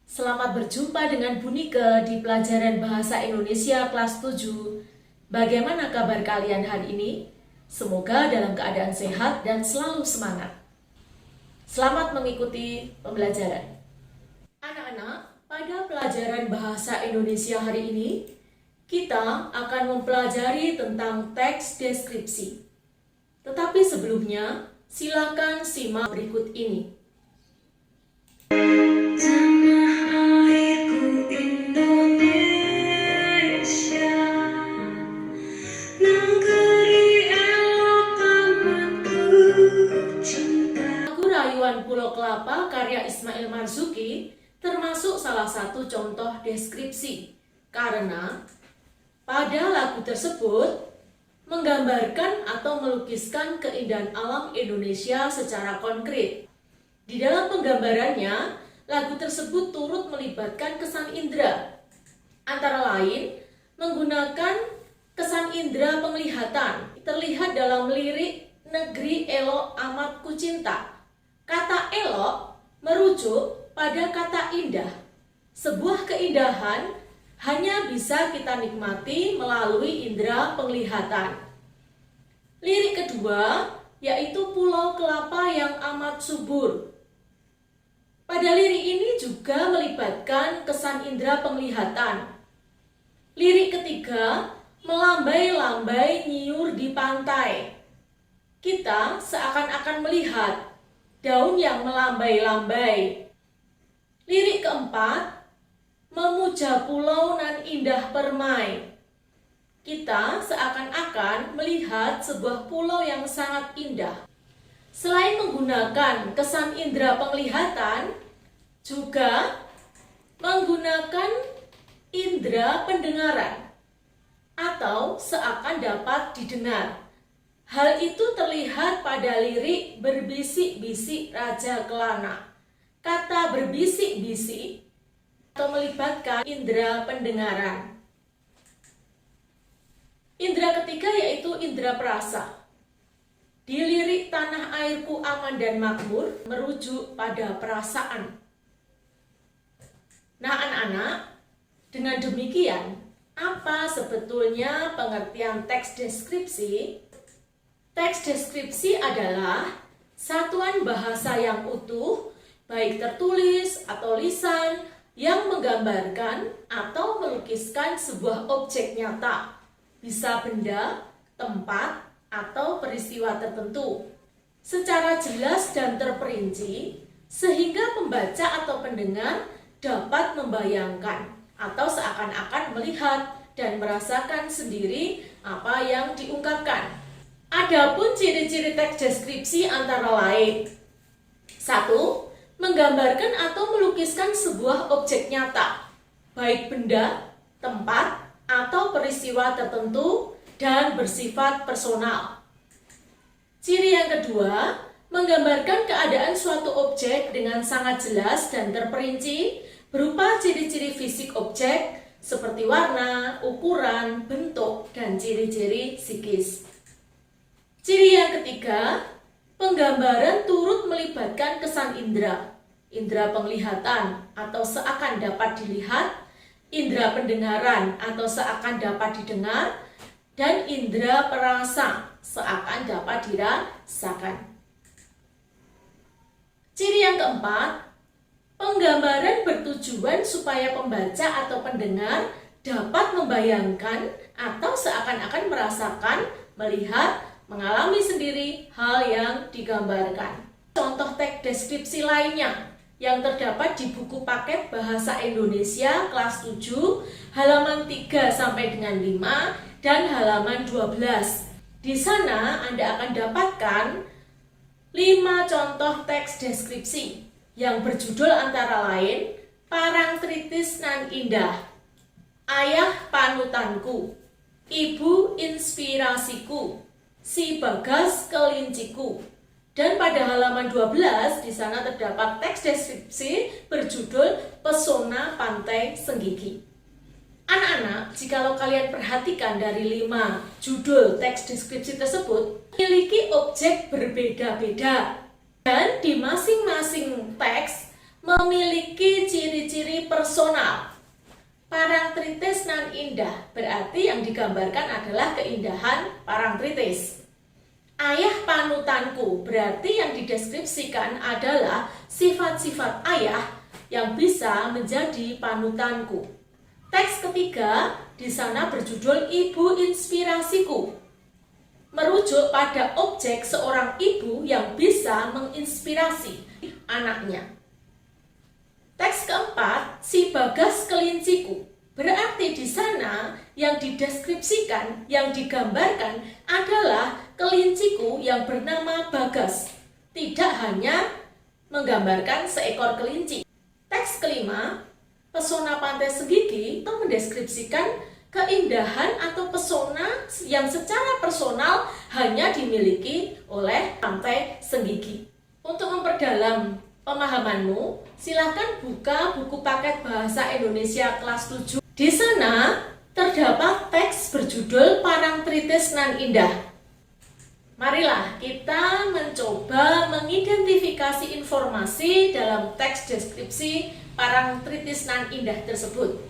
Selamat berjumpa dengan Bu Nike di pelajaran Bahasa Indonesia kelas 7. Bagaimana kabar kalian hari ini? Semoga dalam keadaan sehat dan selalu semangat. Selamat mengikuti pembelajaran. Anak-anak, pada pelajaran Bahasa Indonesia hari ini, kita akan mempelajari tentang teks deskripsi. Tetapi sebelumnya, silakan simak berikut ini. Pulau Kelapa karya Ismail Marzuki termasuk salah satu contoh deskripsi karena pada lagu tersebut menggambarkan atau melukiskan keindahan alam Indonesia secara konkret. Di dalam penggambarannya, lagu tersebut turut melibatkan kesan indera, antara lain menggunakan kesan indera penglihatan terlihat dalam lirik Negeri Elok Amat Kucinta. Kata elok merujuk pada kata indah. Sebuah keindahan hanya bisa kita nikmati melalui indera penglihatan. Lirik kedua yaitu Pulau Kelapa yang amat subur. Pada lirik ini juga melibatkan kesan indera penglihatan. Lirik ketiga melambai-lambai nyiur di pantai. Kita seakan-akan melihat daun yang melambai-lambai. Lirik keempat, memuja pulau nan indah permai. Kita seakan-akan melihat sebuah pulau yang sangat indah. Selain menggunakan kesan indera penglihatan, juga menggunakan indera pendengaran atau seakan dapat didengar. Hal itu terlihat pada lirik Berbisik-bisik Raja Kelana. Kata berbisik-bisik atau melibatkan indera pendengaran. Indera ketiga yaitu indera perasa. Di lirik Tanah Airku Aman dan Makmur merujuk pada perasaan. Nah anak-anak, dengan demikian apa sebetulnya pengertian teks deskripsi? Teks deskripsi adalah satuan bahasa yang utuh, baik tertulis atau lisan, yang menggambarkan atau melukiskan sebuah objek nyata, bisa benda, tempat, atau peristiwa tertentu, secara jelas dan terperinci, sehingga pembaca atau pendengar dapat membayangkan atau seakan-akan melihat dan merasakan sendiri apa yang diungkapkan. Adapun ciri-ciri teks deskripsi antara lain: 1. Menggambarkan atau melukiskan sebuah objek nyata, baik benda, tempat, atau peristiwa tertentu dan bersifat personal. Ciri yang kedua, menggambarkan keadaan suatu objek dengan sangat jelas dan terperinci berupa ciri-ciri fisik objek seperti warna, ukuran, bentuk, dan ciri-ciri psikis. Ciri yang ketiga, penggambaran turut melibatkan kesan indera, indera penglihatan atau seakan dapat dilihat, indera pendengaran atau seakan dapat didengar, dan indera perasa seakan dapat dirasakan. Ciri yang keempat, penggambaran bertujuan supaya pembaca atau pendengar dapat membayangkan atau seakan-akan merasakan, melihat, mengalami sendiri hal yang digambarkan. Contoh teks deskripsi lainnya yang terdapat di buku paket Bahasa Indonesia kelas 7 halaman 3 sampai dengan 5 dan halaman 12. Di sana Anda akan dapatkan 5 contoh teks deskripsi yang berjudul antara lain Parangtritis nan Indah, Ayah Panutanku, Ibu Inspirasiku, Si Bagas Kelinciku. Dan pada halaman 12 di sana terdapat teks deskripsi berjudul Pesona Pantai Senggigi. Anak-anak, jikalau kalian perhatikan dari 5 judul teks deskripsi tersebut memiliki objek berbeda-beda dan di masing-masing teks memiliki ciri-ciri personal. Parangtritis nan indah berarti yang digambarkan adalah keindahan parangtritis. Ayah panutanku berarti yang dideskripsikan adalah sifat-sifat ayah yang bisa menjadi panutanku. Teks ketiga di sana berjudul Ibu Inspirasiku, merujuk pada objek seorang ibu yang bisa menginspirasi anaknya. Teks keempat, si Bagas kelinciku, berarti di sana yang dideskripsikan, yang digambarkan adalah kelinciku yang bernama Bagas, tidak hanya menggambarkan seekor kelinci. Teks kelima, pesona Pantai Senggigi itu mendeskripsikan keindahan atau pesona yang secara personal hanya dimiliki oleh Pantai Senggigi. Untuk memperdalam pemahamanmu, silakan buka buku paket bahasa Indonesia kelas 7. Di sana terdapat teks berjudul Parangtritis nan indah. Marilah kita mencoba mengidentifikasi informasi dalam teks deskripsi Parangtritis nan indah tersebut.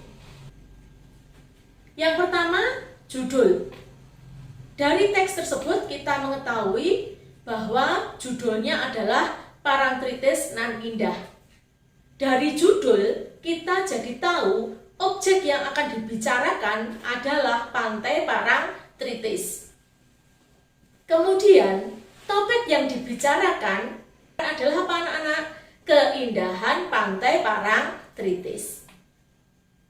Yang pertama, judul. Dari teks tersebut kita mengetahui bahwa judulnya adalah Parangtritis nan indah. Dari judul kita jadi tahu objek yang akan dibicarakan adalah Pantai Parangtritis. Kemudian topik yang dibicarakan adalah apa anak-anak? Keindahan Pantai Parangtritis.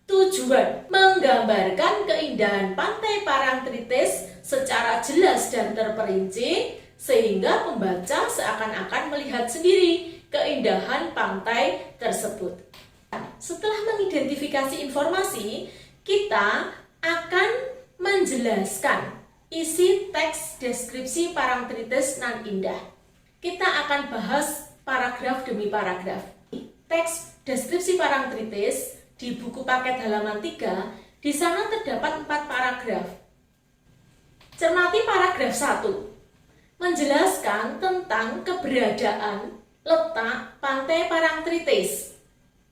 Tujuan menggambarkan keindahan Pantai Parangtritis secara jelas dan terperinci sehingga pembaca seakan-akan melihat sendiri keindahan pantai tersebut. Setelah mengidentifikasi informasi, kita akan menjelaskan isi teks deskripsi Parangtritis nan indah. Kita akan bahas paragraf demi paragraf. Teks deskripsi Parangtritis di buku paket halaman 3, di sana terdapat 4 paragraf. Cermati paragraf 1. Menjelaskan tentang keberadaan letak Pantai Parangtritis.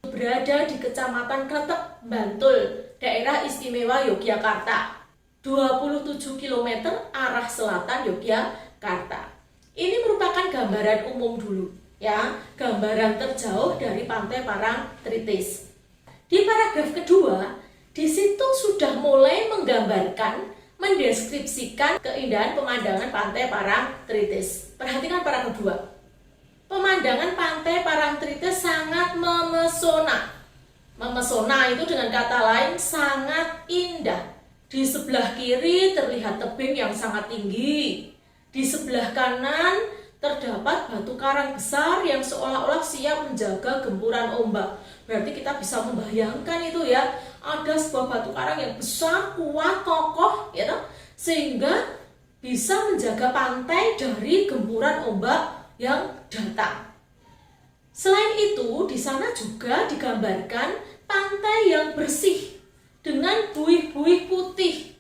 Berada di Kecamatan Kretek, Bantul, Daerah Istimewa Yogyakarta. 27 km arah selatan Yogyakarta. Ini merupakan gambaran umum dulu, ya, gambaran terjauh dari Pantai Parangtritis. Di paragraf kedua, di situ sudah mulai menggambarkan, mendeskripsikan keindahan pemandangan Pantai Parangtritis. Perhatikan paragraf kedua. Pemandangan Pantai Parangtritis sangat memesona. Memesona itu dengan kata lain sangat indah. Di sebelah kiri terlihat tebing yang sangat tinggi. Di sebelah kanan terdapat batu karang besar yang seolah-olah siap menjaga gempuran ombak. Berarti kita bisa membayangkan itu ya, ada sebuah batu karang yang besar, kuat, kokoh, ya, sehingga bisa menjaga pantai dari gempuran ombak yang datang. Selain itu, di sana juga digambarkan pantai yang bersih dengan buih-buih putih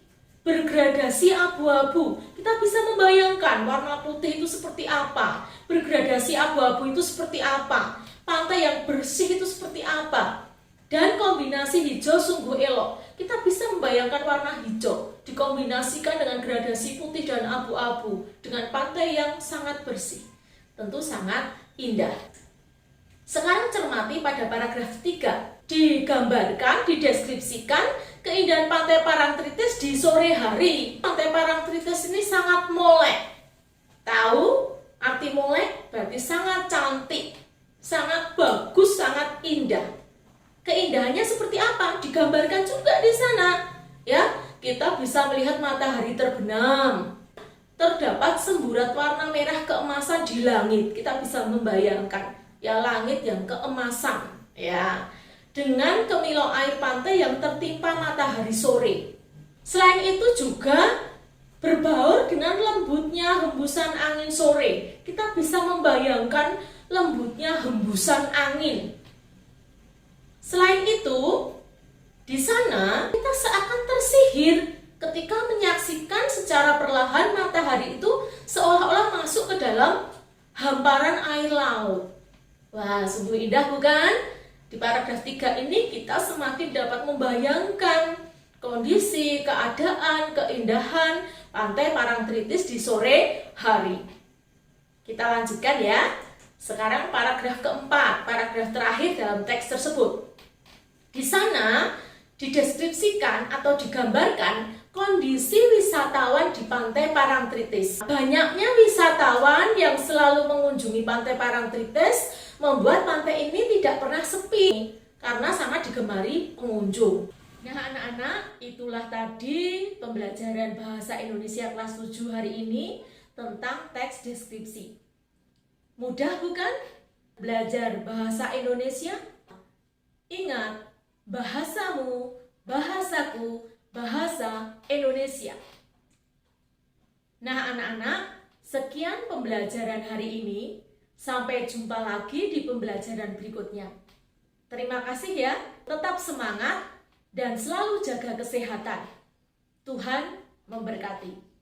bergradasi abu-abu. Kita bisa membayangkan warna putih itu seperti apa, bergradasi abu-abu itu seperti apa, pantai yang bersih itu seperti apa. Dan kombinasi hijau sungguh elok. Kita bisa membayangkan warna hijau dikombinasikan dengan gradasi putih dan abu-abu dengan pantai yang sangat bersih. Tentu sangat indah. Sekarang cermati pada paragraf 3. Digambarkan, dideskripsikan keindahan Pantai Parangtritis di sore hari. Pantai Parangtritis ini sangat molek. Tahu arti molek? Berarti sangat cantik, sangat bagus, sangat indah. Keindahannya seperti apa? Digambarkan juga di sana. Ya, kita bisa melihat matahari terbenam. Terdapat semburat warna merah keemasan di langit. Kita bisa membayangkan ya langit yang keemasan, ya. Dengan kemilau air pantai yang tertimpa matahari sore. Selain itu juga berbaur dengan lembutnya hembusan angin sore. Kita bisa membayangkan lembutnya hembusan angin. Selain itu, di sana kita seakan tersihir ketika menyaksikan secara perlahan matahari itu seolah-olah masuk ke dalam hamparan air laut. Wah, sungguh indah bukan? Di paragraf 3 ini kita semakin dapat membayangkan kondisi, keadaan, keindahan Pantai Parangtritis di sore hari. Kita lanjutkan ya. Sekarang paragraf keempat, paragraf terakhir dalam teks tersebut. Di sana dideskripsikan atau digambarkan kondisi wisatawan di Pantai Parangtritis. Banyaknya wisatawan yang selalu mengunjungi Pantai Parangtritis membuat pantai ini tidak pernah sepi karena sangat digemari pengunjung. Nah anak-anak, itulah tadi pembelajaran Bahasa Indonesia kelas 7 hari ini tentang teks deskripsi. Mudah bukan? Belajar bahasa Indonesia? Ingat, bahasamu, bahasaku, bahasa Indonesia. Nah anak-anak, sekian pembelajaran hari ini. Sampai jumpa lagi di pembelajaran berikutnya. Terima kasih ya, tetap semangat dan selalu jaga kesehatan. Tuhan memberkati.